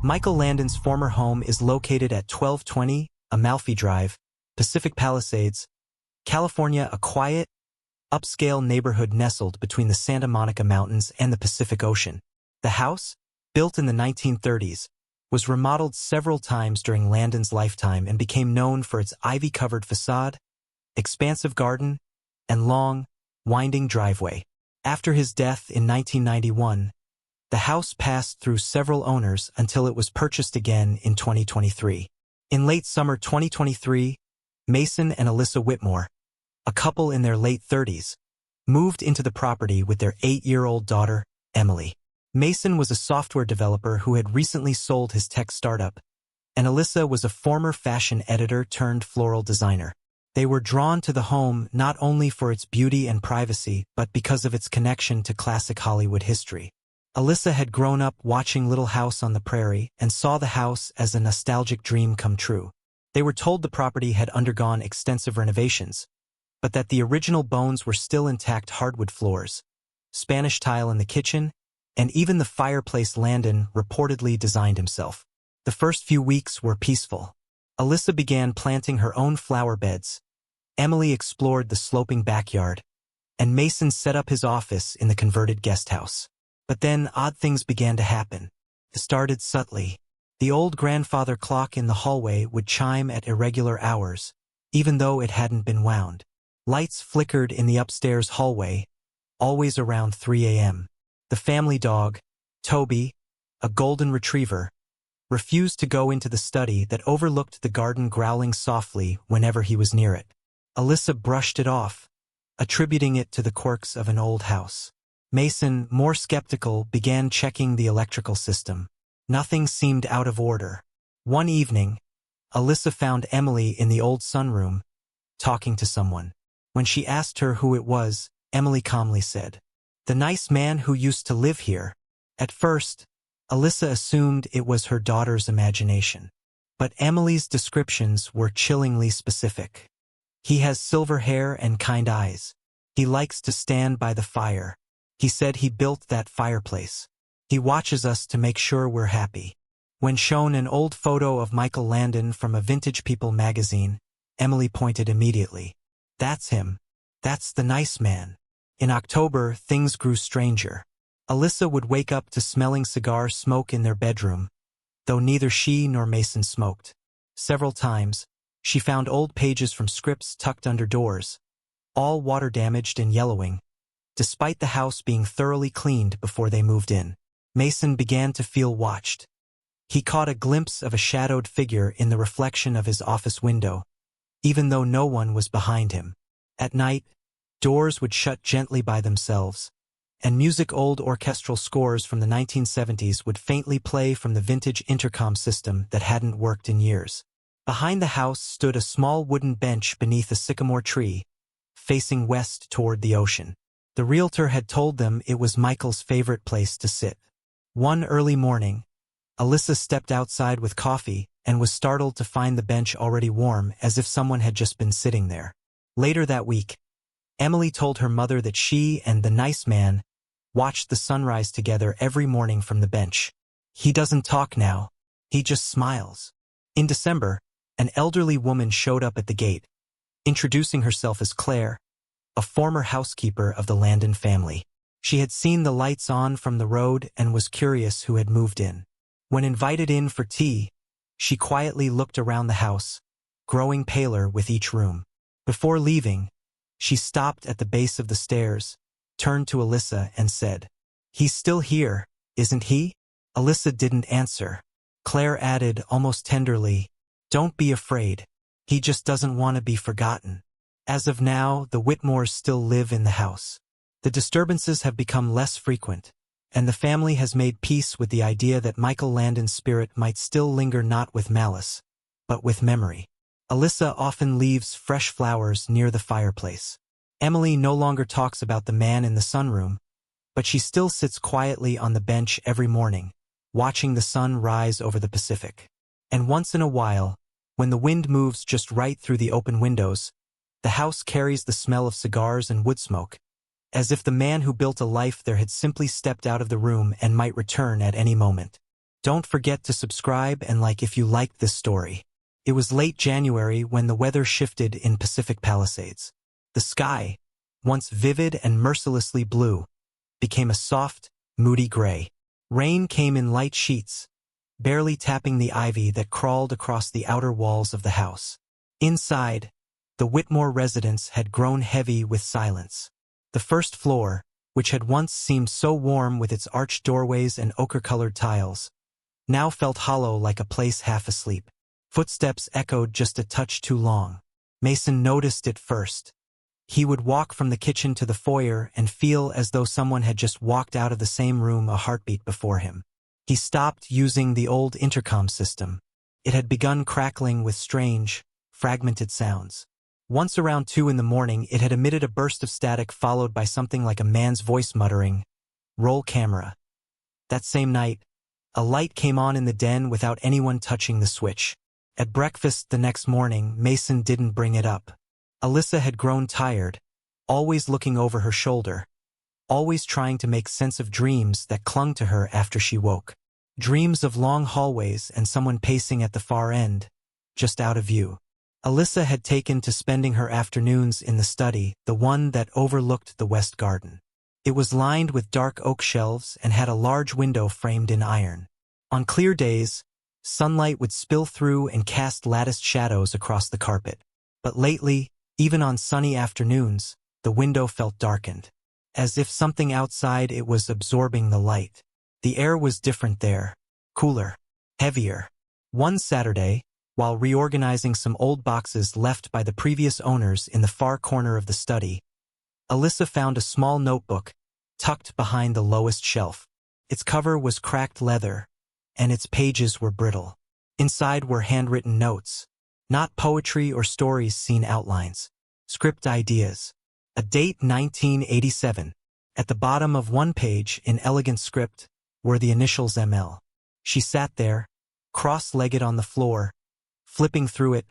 Michael Landon's former home is located at 1220 Amalfi Drive, Pacific Palisades, California, a quiet, upscale neighborhood nestled between the Santa Monica Mountains and the Pacific Ocean. The house, built in the 1930s, was remodeled several times during Landon's lifetime and became known for its ivy-covered facade, expansive garden, and long, winding driveway. After his death in 1991, the house passed through several owners until it was purchased again in 2023. In late summer 2023, Mason and Alyssa Whitmore, a couple in their late 30s, moved into the property with their 8-year-old daughter, Emily. Mason was a software developer who had recently sold his tech startup, and Alyssa was a former fashion editor turned floral designer. They were drawn to the home not only for its beauty and privacy, but because of its connection to classic Hollywood history. Alyssa had grown up watching Little House on the Prairie and saw the house as a nostalgic dream come true. They were told the property had undergone extensive renovations, but that the original bones were still intact: hardwood floors, Spanish tile in the kitchen, and even the fireplace Landon reportedly designed himself. The first few weeks were peaceful. Alyssa began planting her own flower beds, Emily explored the sloping backyard, and Mason set up his office in the converted guest house. But then odd things began to happen. It started subtly. The old grandfather clock in the hallway would chime at irregular hours, even though it hadn't been wound. Lights flickered in the upstairs hallway, always around 3 a.m. The family dog, Toby, a golden retriever, refused to go into the study that overlooked the garden, growling softly whenever he was near it. Alyssa brushed it off, attributing it to the quirks of an old house. Mason, more skeptical, began checking the electrical system. Nothing seemed out of order. One evening, Alyssa found Emily in the old sunroom, talking to someone. When she asked her who it was, Emily calmly said, "The nice man who used to live here." At first, Alyssa assumed it was her daughter's imagination. But Emily's descriptions were chillingly specific. "He has silver hair and kind eyes. He likes to stand by the fire. He said he built that fireplace. He watches us to make sure we're happy." When shown an old photo of Michael Landon from a Vintage People magazine, Emily pointed immediately. "That's him. That's the nice man." In October, things grew stranger. Alyssa would wake up to smelling cigar smoke in their bedroom, though neither she nor Mason smoked. Several times, she found old pages from scripts tucked under doors, all water-damaged and yellowing, despite the house being thoroughly cleaned before they moved in. Mason began to feel watched. He caught a glimpse of a shadowed figure in the reflection of his office window, even though no one was behind him. At night, doors would shut gently by themselves, and old orchestral scores from the 1970s would faintly play from the vintage intercom system that hadn't worked in years. Behind the house stood a small wooden bench beneath a sycamore tree, facing west toward the ocean. The realtor had told them it was Michael's favorite place to sit. One early morning, Alyssa stepped outside with coffee and was startled to find the bench already warm, as if someone had just been sitting there. Later that week, Emily told her mother that she and the nice man watched the sunrise together every morning from the bench. "He doesn't talk now. He just smiles." In December, an elderly woman showed up at the gate, introducing herself as Clare, a former housekeeper of the Landon family. She had seen the lights on from the road and was curious who had moved in. When invited in for tea, she quietly looked around the house, growing paler with each room. Before leaving, she stopped at the base of the stairs, turned to Alyssa and said, "He's still here, isn't he?" Alyssa didn't answer. Claire added almost tenderly, "Don't be afraid. He just doesn't want to be forgotten." As of now, the Whitmores still live in the house. The disturbances have become less frequent, and the family has made peace with the idea that Michael Landon's spirit might still linger, not with malice, but with memory. Alyssa often leaves fresh flowers near the fireplace. Emily no longer talks about the man in the sunroom, but she still sits quietly on the bench every morning, watching the sun rise over the Pacific. And once in a while, when the wind moves just right through the open windows, the house carries the smell of cigars and wood smoke, as if the man who built a life there had simply stepped out of the room and might return at any moment. Don't forget to subscribe and like if you liked this story. It was late January when the weather shifted in Pacific Palisades. The sky, once vivid and mercilessly blue, became a soft, moody gray. Rain came in light sheets, barely tapping the ivy that crawled across the outer walls of the house. Inside, the Whitmore residence had grown heavy with silence. The first floor, which had once seemed so warm with its arched doorways and ochre-colored tiles, now felt hollow like a place half asleep. Footsteps echoed just a touch too long. Mason noticed it first. He would walk from the kitchen to the foyer and feel as though someone had just walked out of the same room a heartbeat before him. He stopped using the old intercom system. It had begun crackling with strange, fragmented sounds. Once around 2 in the morning, it had emitted a burst of static followed by something like a man's voice muttering, "Roll camera." That same night, a light came on in the den without anyone touching the switch. At breakfast the next morning, Mason didn't bring it up. Alyssa had grown tired, always looking over her shoulder, always trying to make sense of dreams that clung to her after she woke. Dreams of long hallways and someone pacing at the far end, just out of view. Alyssa had taken to spending her afternoons in the study, the one that overlooked the west garden. It was lined with dark oak shelves and had a large window framed in iron. On clear days, sunlight would spill through and cast latticed shadows across the carpet. But lately, even on sunny afternoons, the window felt darkened, as if something outside it was absorbing the light. The air was different there, cooler, heavier. One Saturday, while reorganizing some old boxes left by the previous owners in the far corner of the study, Alyssa found a small notebook tucked behind the lowest shelf. Its cover was cracked leather, and its pages were brittle. Inside were handwritten notes, not poetry or stories, seen outlines, script ideas. A date 1987. At the bottom of one page, in elegant script, were the initials ML. She sat there, cross-legged on the floor, flipping through it,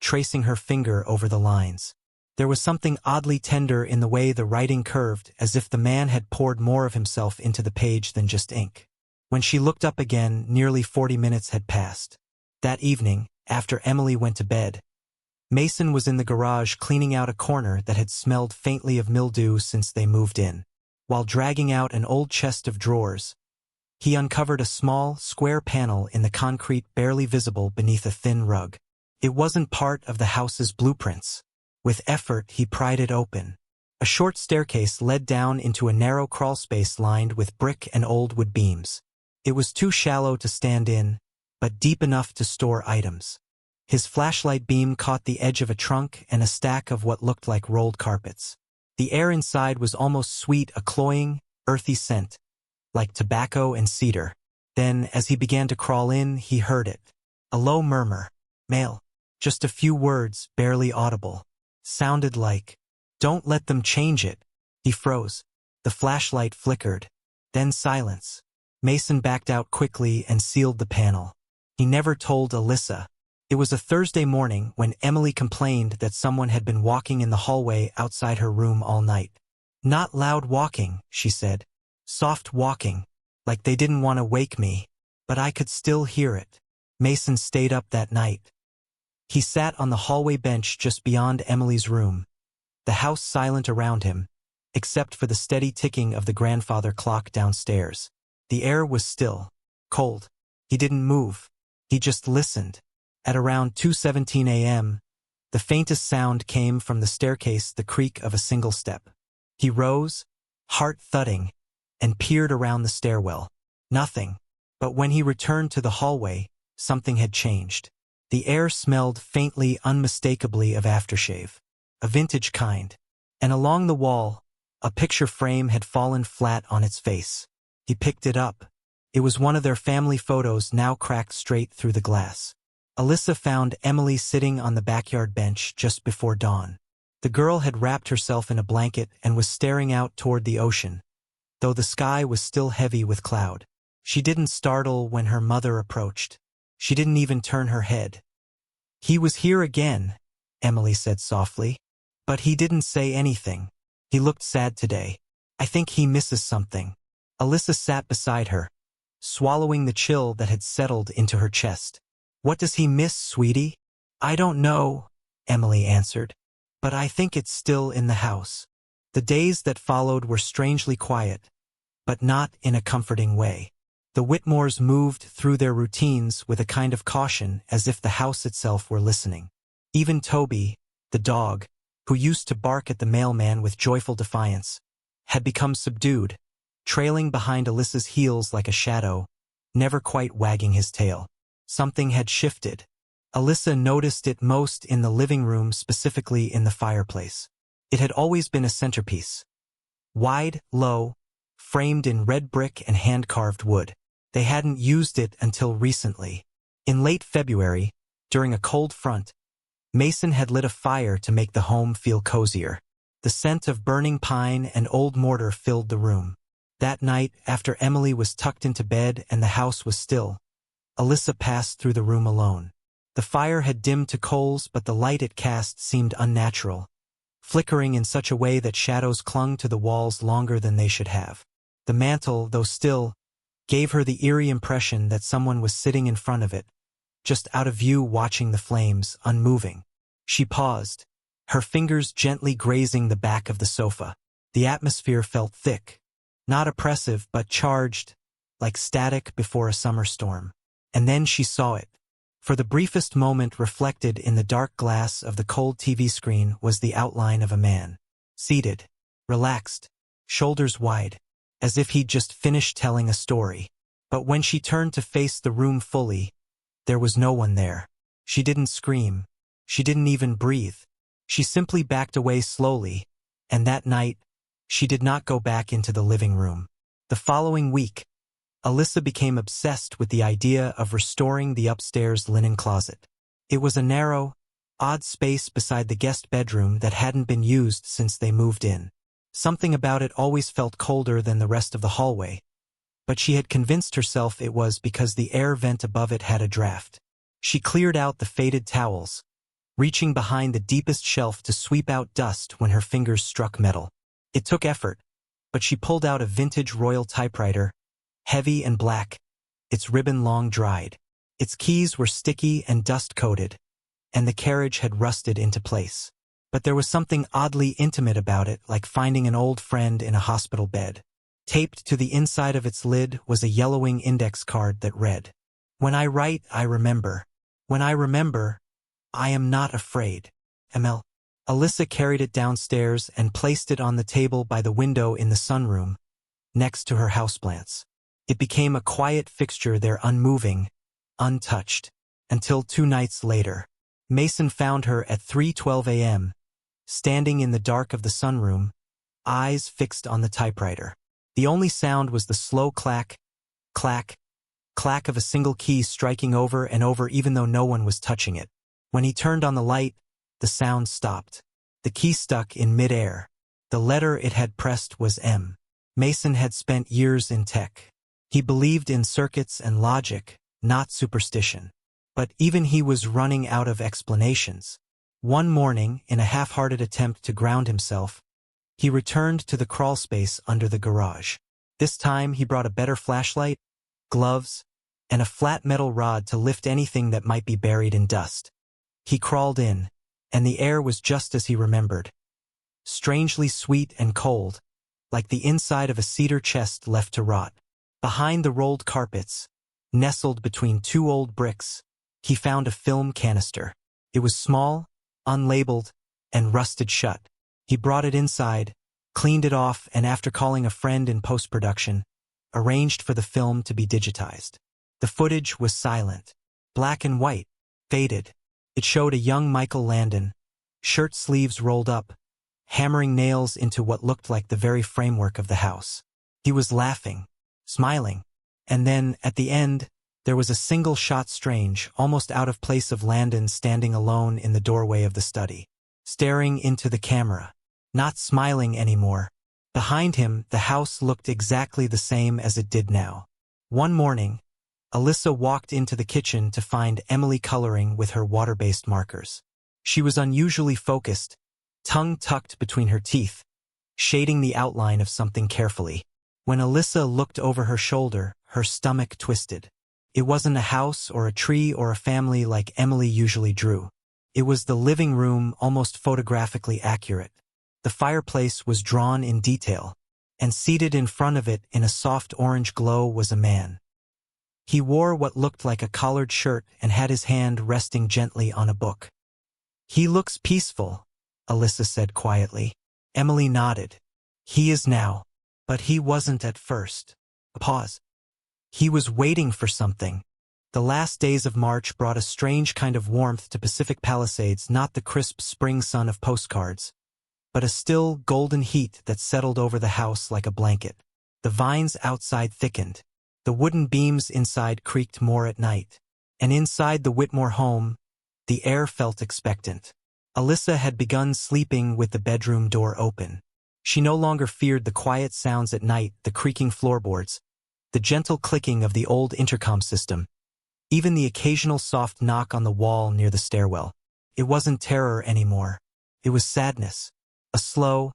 tracing her finger over the lines. There was something oddly tender in the way the writing curved, as if the man had poured more of himself into the page than just ink. When she looked up again, nearly 40 minutes had passed. That evening, after Emily went to bed, Mason was in the garage cleaning out a corner that had smelled faintly of mildew since they moved in. While dragging out an old chest of drawers, he uncovered a small, square panel in the concrete barely visible beneath a thin rug. It wasn't part of the house's blueprints. With effort, he pried it open. A short staircase led down into a narrow crawlspace lined with brick and old wood beams. It was too shallow to stand in, but deep enough to store items. His flashlight beam caught the edge of a trunk and a stack of what looked like rolled carpets. The air inside was almost sweet, a cloying, earthy scent, like tobacco and cedar. Then, as he began to crawl in, he heard it. A low murmur. Male. Just a few words, barely audible. Sounded like, "Don't let them change it." He froze. The flashlight flickered. Then silence. Mason backed out quickly and sealed the panel. He never told Alyssa. It was a Thursday morning when Emily complained that someone had been walking in the hallway outside her room all night. "Not loud walking," she said. "Soft walking, like they didn't want to wake me, but I could still hear it." Mason stayed up that night. He sat on the hallway bench just beyond Emily's room, the house silent around him, except for the steady ticking of the grandfather clock downstairs. The air was still, cold. He didn't move. He just listened. At around 2:17 a.m., the faintest sound came from the staircase, the creak of a single step. He rose, heart thudding, and peered around the stairwell. Nothing. But when he returned to the hallway, something had changed. The air smelled faintly, unmistakably of aftershave. A vintage kind. And along the wall, a picture frame had fallen flat on its face. He picked it up. It was one of their family photos, now cracked straight through the glass. Alyssa found Emily sitting on the backyard bench just before dawn. The girl had wrapped herself in a blanket and was staring out toward the ocean, though the sky was still heavy with cloud. She didn't startle when her mother approached. She didn't even turn her head. "He was here again," Emily said softly. But he didn't say anything. He looked sad today. "I think he misses something." Alyssa sat beside her, swallowing the chill that had settled into her chest. "What does he miss, sweetie?" "I don't know," Emily answered, "but I think it's still in the house." The days that followed were strangely quiet, but not in a comforting way. The Whitmores moved through their routines with a kind of caution, as if the house itself were listening. Even Toby, the dog, who used to bark at the mailman with joyful defiance, had become subdued, trailing behind Alyssa's heels like a shadow, never quite wagging his tail. Something had shifted. Alyssa noticed it most in the living room, specifically in the fireplace. It had always been a centerpiece. Wide, low, framed in red brick and hand-carved wood. They hadn't used it until recently. In late February, during a cold front, Mason had lit a fire to make the home feel cozier. The scent of burning pine and old mortar filled the room. That night, after Emily was tucked into bed and the house was still, Alyssa passed through the room alone. The fire had dimmed to coals, but the light it cast seemed unnatural, flickering in such a way that shadows clung to the walls longer than they should have. The mantel, though still, gave her the eerie impression that someone was sitting in front of it, just out of view, watching the flames, unmoving. She paused, her fingers gently grazing the back of the sofa. The atmosphere felt thick, not oppressive but charged, like static before a summer storm. And then she saw it. For the briefest moment, reflected in the dark glass of the cold TV screen, was the outline of a man. Seated, relaxed, shoulders wide, as if he'd just finished telling a story. But when she turned to face the room fully, there was no one there. She didn't scream. She didn't even breathe. She simply backed away slowly, and that night, she did not go back into the living room. The following week, Alyssa became obsessed with the idea of restoring the upstairs linen closet. It was a narrow, odd space beside the guest bedroom that hadn't been used since they moved in. Something about it always felt colder than the rest of the hallway, but she had convinced herself it was because the air vent above it had a draft. She cleared out the faded towels, reaching behind the deepest shelf to sweep out dust when her fingers struck metal. It took effort, but she pulled out a vintage Royal typewriter, heavy and black, its ribbon long dried. Its keys were sticky and dust-coated, and the carriage had rusted into place. But there was something oddly intimate about it, like finding an old friend in a hospital bed. Taped to the inside of its lid was a yellowing index card that read, "When I write, I remember. When I remember, I am not afraid. ML." Alyssa carried it downstairs and placed it on the table by the window in the sunroom, next to her houseplants. It became a quiet fixture there, unmoving, untouched, until 2 nights later. Mason found her at 3:12 a.m., standing in the dark of the sunroom, eyes fixed on the typewriter. The only sound was the slow clack, clack, clack of a single key striking over and over, even though no one was touching it. When he turned on the light, the sound stopped. The key stuck in mid-air. The letter it had pressed was M. Mason had spent years in tech. He believed in circuits and logic, not superstition. But even he was running out of explanations. One morning, in a half-hearted attempt to ground himself, he returned to the crawlspace under the garage. This time he brought a better flashlight, gloves, and a flat metal rod to lift anything that might be buried in dust. He crawled in, and the air was just as he remembered. Strangely sweet and cold, like the inside of a cedar chest left to rot. Behind the rolled carpets, nestled between 2 old bricks, he found a film canister. It was small, unlabeled, and rusted shut. He brought it inside, cleaned it off, and after calling a friend in post-production, arranged for the film to be digitized. The footage was silent, black and white, faded. It showed a young Michael Landon, shirt sleeves rolled up, hammering nails into what looked like the very framework of the house. He was laughing, smiling, and then, at the end, there was a single shot, strange, almost out of place, of Landon standing alone in the doorway of the study, staring into the camera, not smiling anymore. Behind him, the house looked exactly the same as it did now. One morning, Alyssa walked into the kitchen to find Emily coloring with her water-based markers. She was unusually focused, tongue tucked between her teeth, shading the outline of something carefully. When Alyssa looked over her shoulder, her stomach twisted. It wasn't a house or a tree or a family like Emily usually drew. It was the living room, almost photographically accurate. The fireplace was drawn in detail, and seated in front of it in a soft orange glow was a man. He wore what looked like a collared shirt and had his hand resting gently on a book. "He looks peaceful," Alyssa said quietly. Emily nodded. "He is now. But he wasn't at first." A pause. He was waiting for something. The last days of March brought a strange kind of warmth to Pacific Palisades, not the crisp spring sun of postcards, but a still, golden heat that settled over the house like a blanket. The vines outside thickened. The wooden beams inside creaked more at night. And inside the Whitmore home, the air felt expectant. Alyssa had begun sleeping with the bedroom door open. She no longer feared the quiet sounds at night, the creaking floorboards, the gentle clicking of the old intercom system, even the occasional soft knock on the wall near the stairwell. It wasn't terror anymore. It was sadness. A slow,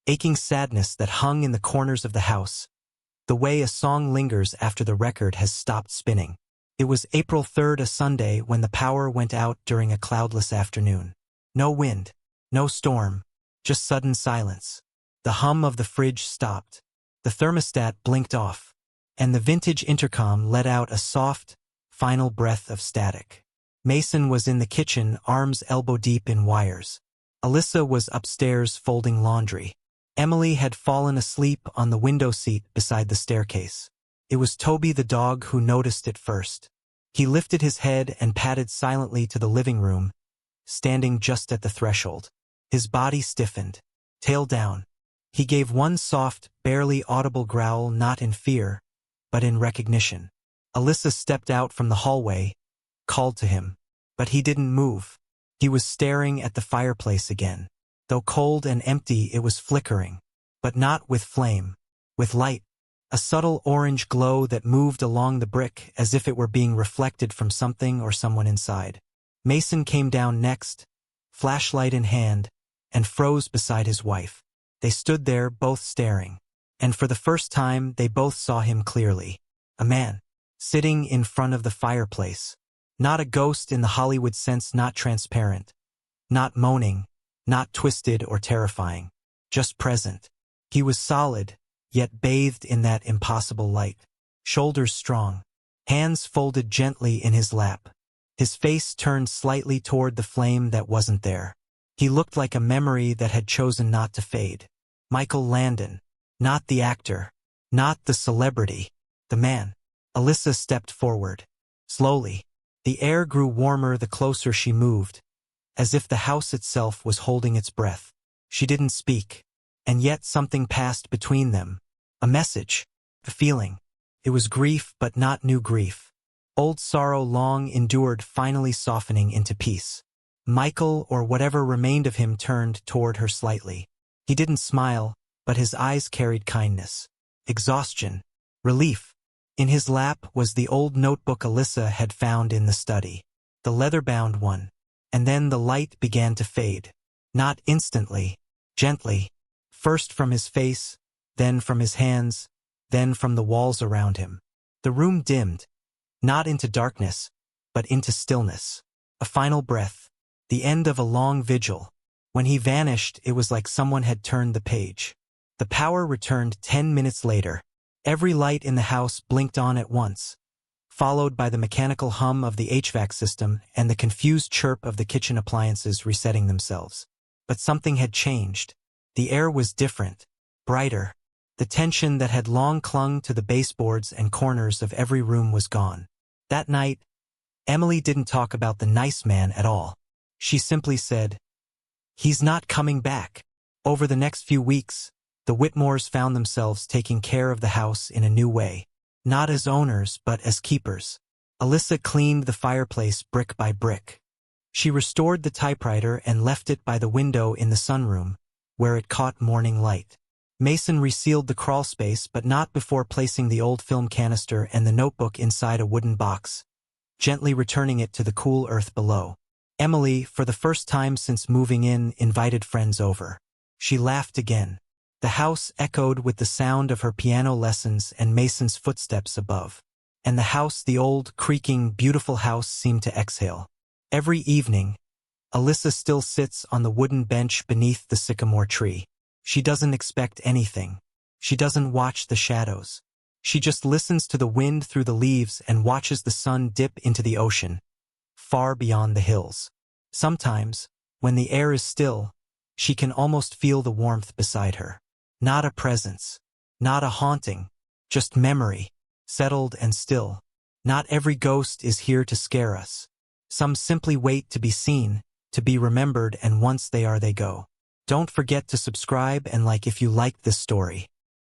aching sadness that hung in the corners of the house, the way a song lingers after the record has stopped spinning. It was April 3rd, a Sunday, when the power went out during a cloudless afternoon. No wind, no storm, just sudden silence. The hum of the fridge stopped. The thermostat blinked off, and the vintage intercom let out a soft, final breath of static. Mason was in the kitchen, arms elbow-deep in wires. Alyssa was upstairs folding laundry. Emily had fallen asleep on the window seat beside the staircase. It was Toby the dog who noticed it first. He lifted his head and padded silently to the living room, standing just at the threshold. His body stiffened, tail down. He gave one soft, barely audible growl, not in fear, but in recognition. Alyssa stepped out from the hallway, called to him, but he didn't move. He was staring at the fireplace again. Though cold and empty, it was flickering, but not with flame, with light, a subtle orange glow that moved along the brick as if it were being reflected from something or someone inside. Mason came down next, flashlight in hand, and froze beside his wife. They stood there, both staring, and for the first time they both saw him clearly. A man, sitting in front of the fireplace. Not a ghost in the Hollywood sense, not transparent, not moaning, not twisted or terrifying, just present. He was solid, yet bathed in that impossible light. Shoulders strong, hands folded gently in his lap. His face turned slightly toward the flame that wasn't there. He looked like a memory that had chosen not to fade. Michael Landon, not the actor, not the celebrity, the man. Alyssa stepped forward. Slowly. The air grew warmer the closer she moved, as if the house itself was holding its breath. She didn't speak, and yet something passed between them. A message, a feeling. It was grief, but not new grief. Old sorrow, long endured, finally softening into peace. Michael, or whatever remained of him, turned toward her slightly. He didn't smile, but his eyes carried kindness, exhaustion, relief. In his lap was the old notebook Alyssa had found in the study, the leather-bound one, and then the light began to fade. Not instantly, gently, first from his face, then from his hands, then from the walls around him. The room dimmed, not into darkness, but into stillness. A final breath, the end of a long vigil. When he vanished, it was like someone had turned the page. The power returned 10 minutes later. Every light in the house blinked on at once, followed by the mechanical hum of the HVAC system and the confused chirp of the kitchen appliances resetting themselves. But something had changed. The air was different, brighter. The tension that had long clung to the baseboards and corners of every room was gone. That night, Emily didn't talk about the nice man at all. She simply said, "He's not coming back." Over the next few weeks, the Whitmores found themselves taking care of the house in a new way. Not as owners, but as keepers. Alyssa cleaned the fireplace brick by brick. She restored the typewriter and left it by the window in the sunroom, where it caught morning light. Mason resealed the crawlspace, but not before placing the old film canister and the notebook inside a wooden box, gently returning it to the cool earth below. Emily, for the first time since moving in, invited friends over. She laughed again. The house echoed with the sound of her piano lessons and Mason's footsteps above. And the house, the old, creaking, beautiful house, seemed to exhale. Every evening, Alyssa still sits on the wooden bench beneath the sycamore tree. She doesn't expect anything. She doesn't watch the shadows. She just listens to the wind through the leaves and watches the sun dip into the ocean, far beyond the hills. Sometimes, when the air is still, she can almost feel the warmth beside her. Not a presence, not a haunting, just memory, settled and still. Not every ghost is here to scare us. Some simply wait to be seen, to be remembered, and once they are, they go. Don't forget to subscribe and like if you liked this story.